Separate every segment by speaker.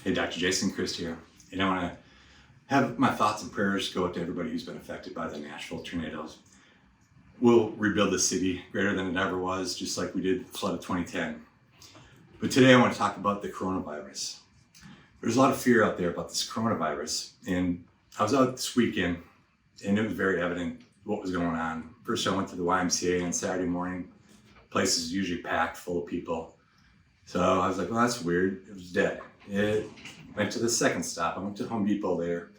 Speaker 1: Hey, Dr. Jason Christ here, and I want to have my thoughts and prayers go out to everybody who's been affected by the Nashville tornadoes. We'll rebuild the city greater than it ever was, just like we did the flood of 2010. But today I want to talk about the coronavirus. There's a lot of fear out there about this coronavirus, and I was out this weekend, and it was very evident what was going on. First, I went to the YMCA on Saturday morning. Place is usually packed, full of people. So I was like, well, that's weird. It was dead. It went to the second stop. I went to Home Depot there,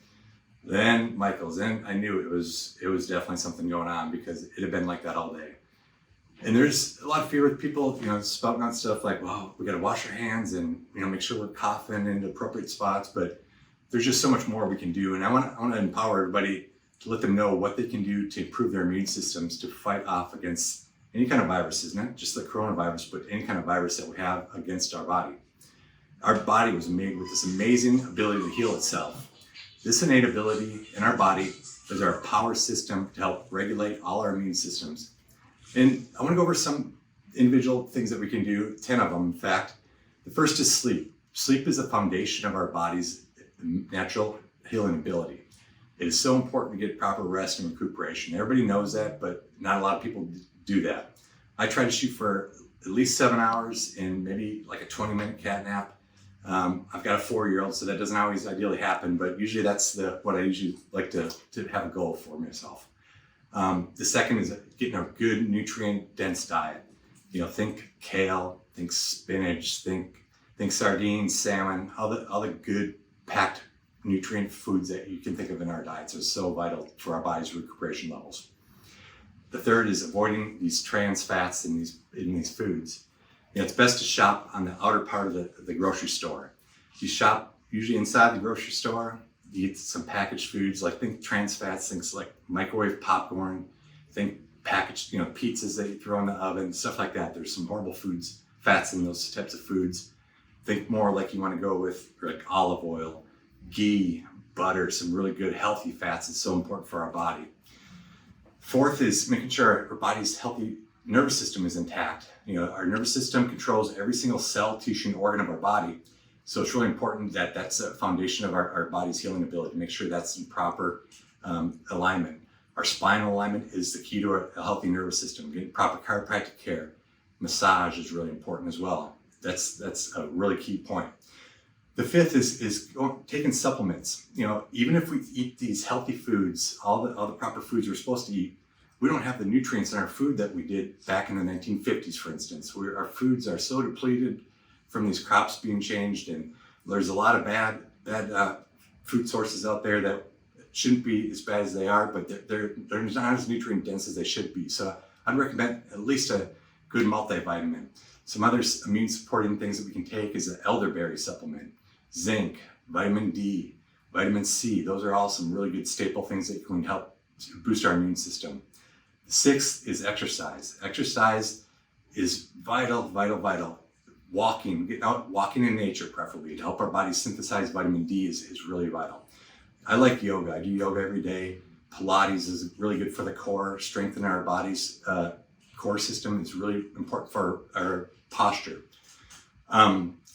Speaker 1: then Michael's. Then I knew it was definitely something going on because it had been like that all day. And there's a lot of fear with people, spouting out stuff like, well, we got to wash our hands and, make sure we're coughing in the appropriate spots. But there's just so much more we can do. And I want to empower everybody to let them know what they can do to improve their immune systems to fight off against any kind of viruses, not just the coronavirus, but any kind of virus that we have against our body. Our body was made with this amazing ability to heal itself. This innate ability in our body is our power system to help regulate all our immune systems. And I want to go over some individual things that we can do, 10 of them, in fact. The first is sleep. Sleep is the foundation of our body's natural healing ability. It is so important to get proper rest and recuperation. Everybody knows that, but not a lot of people do that. I try to shoot for at least 7 hours and maybe like a 20-minute cat nap. I've got a 4-year-old, so that doesn't always ideally happen, but usually that's what I usually like to have a goal for myself. The second is getting a good nutrient-dense diet. Think kale, think spinach, think sardines, salmon, all the good packed nutrient foods that you can think of in our diets are so vital for our body's recuperation levels. The third is avoiding these trans fats in these foods. It's best to shop on the outer part of the grocery store. You shop usually inside the grocery store, you eat some packaged foods, think trans fats, things like microwave popcorn, think packaged, pizzas that you throw in the oven, stuff like that. There's some horrible fats in those types of foods. Think more like you want to go with like olive oil, ghee, butter, some really good healthy fats. It's so important for our body. Fourth is making sure our body's healthy nervous system is intact. Our nervous system controls every single cell, tissue, and organ of our body. So it's really important that that's a foundation of our body's healing ability, to make sure that's in proper alignment. Our spinal alignment is the key to a healthy nervous system. Getting proper chiropractic care. Massage is really important as well. That's a really key point. The fifth is taking supplements. Even if we eat these healthy foods, all the proper foods we're supposed to eat, we don't have the nutrients in our food that we did back in the 1950s, for instance, where our foods are so depleted from these crops being changed, and there's a lot of bad food sources out there that shouldn't be as bad as they are, but they're not as nutrient dense as they should be. So I'd recommend at least a good multivitamin. Some other immune supporting things that we can take is an elderberry supplement, zinc, vitamin D, vitamin C. Those are all some really good staple things that can help boost our immune system. The sixth is exercise. Exercise is vital. Walking, getting out, walking in nature preferably to help our body synthesize vitamin D is really vital. I like yoga. I do yoga every day. Pilates is really good for the core, strengthening our body's core system is really important for our posture.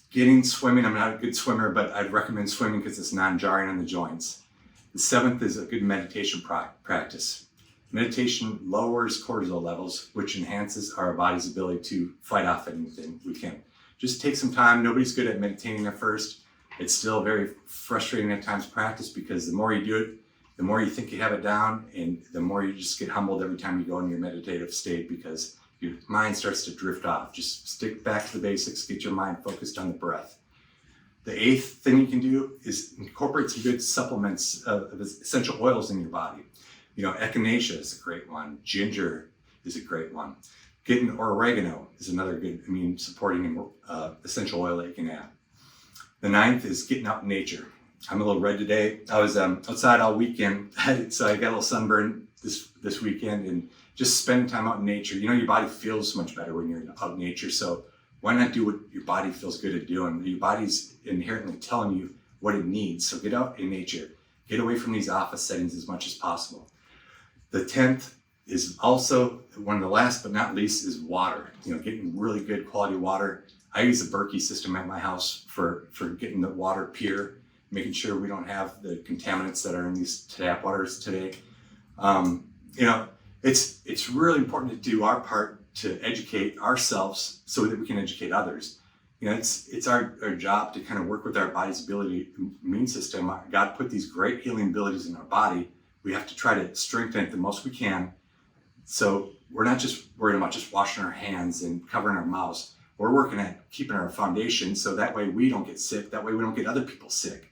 Speaker 1: Getting swimming, I'm not a good swimmer, but I'd recommend swimming because it's non-jarring on the joints. The seventh is a good meditation practice. Meditation lowers cortisol levels, which enhances our body's ability to fight off anything we can. Just take some time. Nobody's good at meditating at first. It's still very frustrating at times to practice because the more you do it, the more you think you have it down, and the more you just get humbled every time you go in your meditative state because your mind starts to drift off. Just stick back to the basics, get your mind focused on the breath. The eighth thing you can do is incorporate some good supplements of essential oils in your body. Echinacea is a great one. Ginger is a great one. Getting oregano is another good immune supporting essential oil that you can add. The ninth is getting out in nature. I'm a little red today. I was outside all weekend, so I got a little sunburn this weekend, and just spending time out in nature. Your body feels so much better when you're out in nature, so why not do what your body feels good at doing? Your body's inherently telling you what it needs, so get out in nature. Get away from these office settings as much as possible. The 10th is also one of the last but not least is water. Getting really good quality water. I use the Berkey system at my house for getting the water pure, making sure we don't have the contaminants that are in these tap waters today. You know, it's really important to do our part to educate ourselves so that we can educate others. You know, it's our job to kind of work with our body's immune system. God put these great healing abilities in our body. We have to try to strengthen it the most we can. So we're not just worried about just washing our hands and covering our mouths. We're working at keeping our foundation so that way we don't get sick. That way we don't get other people sick.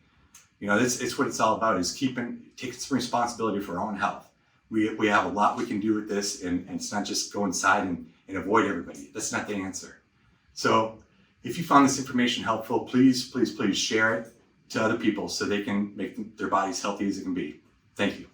Speaker 1: You know, it's what it's all about, is taking some responsibility for our own health. We have a lot we can do with this, and it's not just go inside and avoid everybody. That's not the answer. So if you found this information helpful, please share it to other people so they can make their bodies healthy as it can be. Thank you.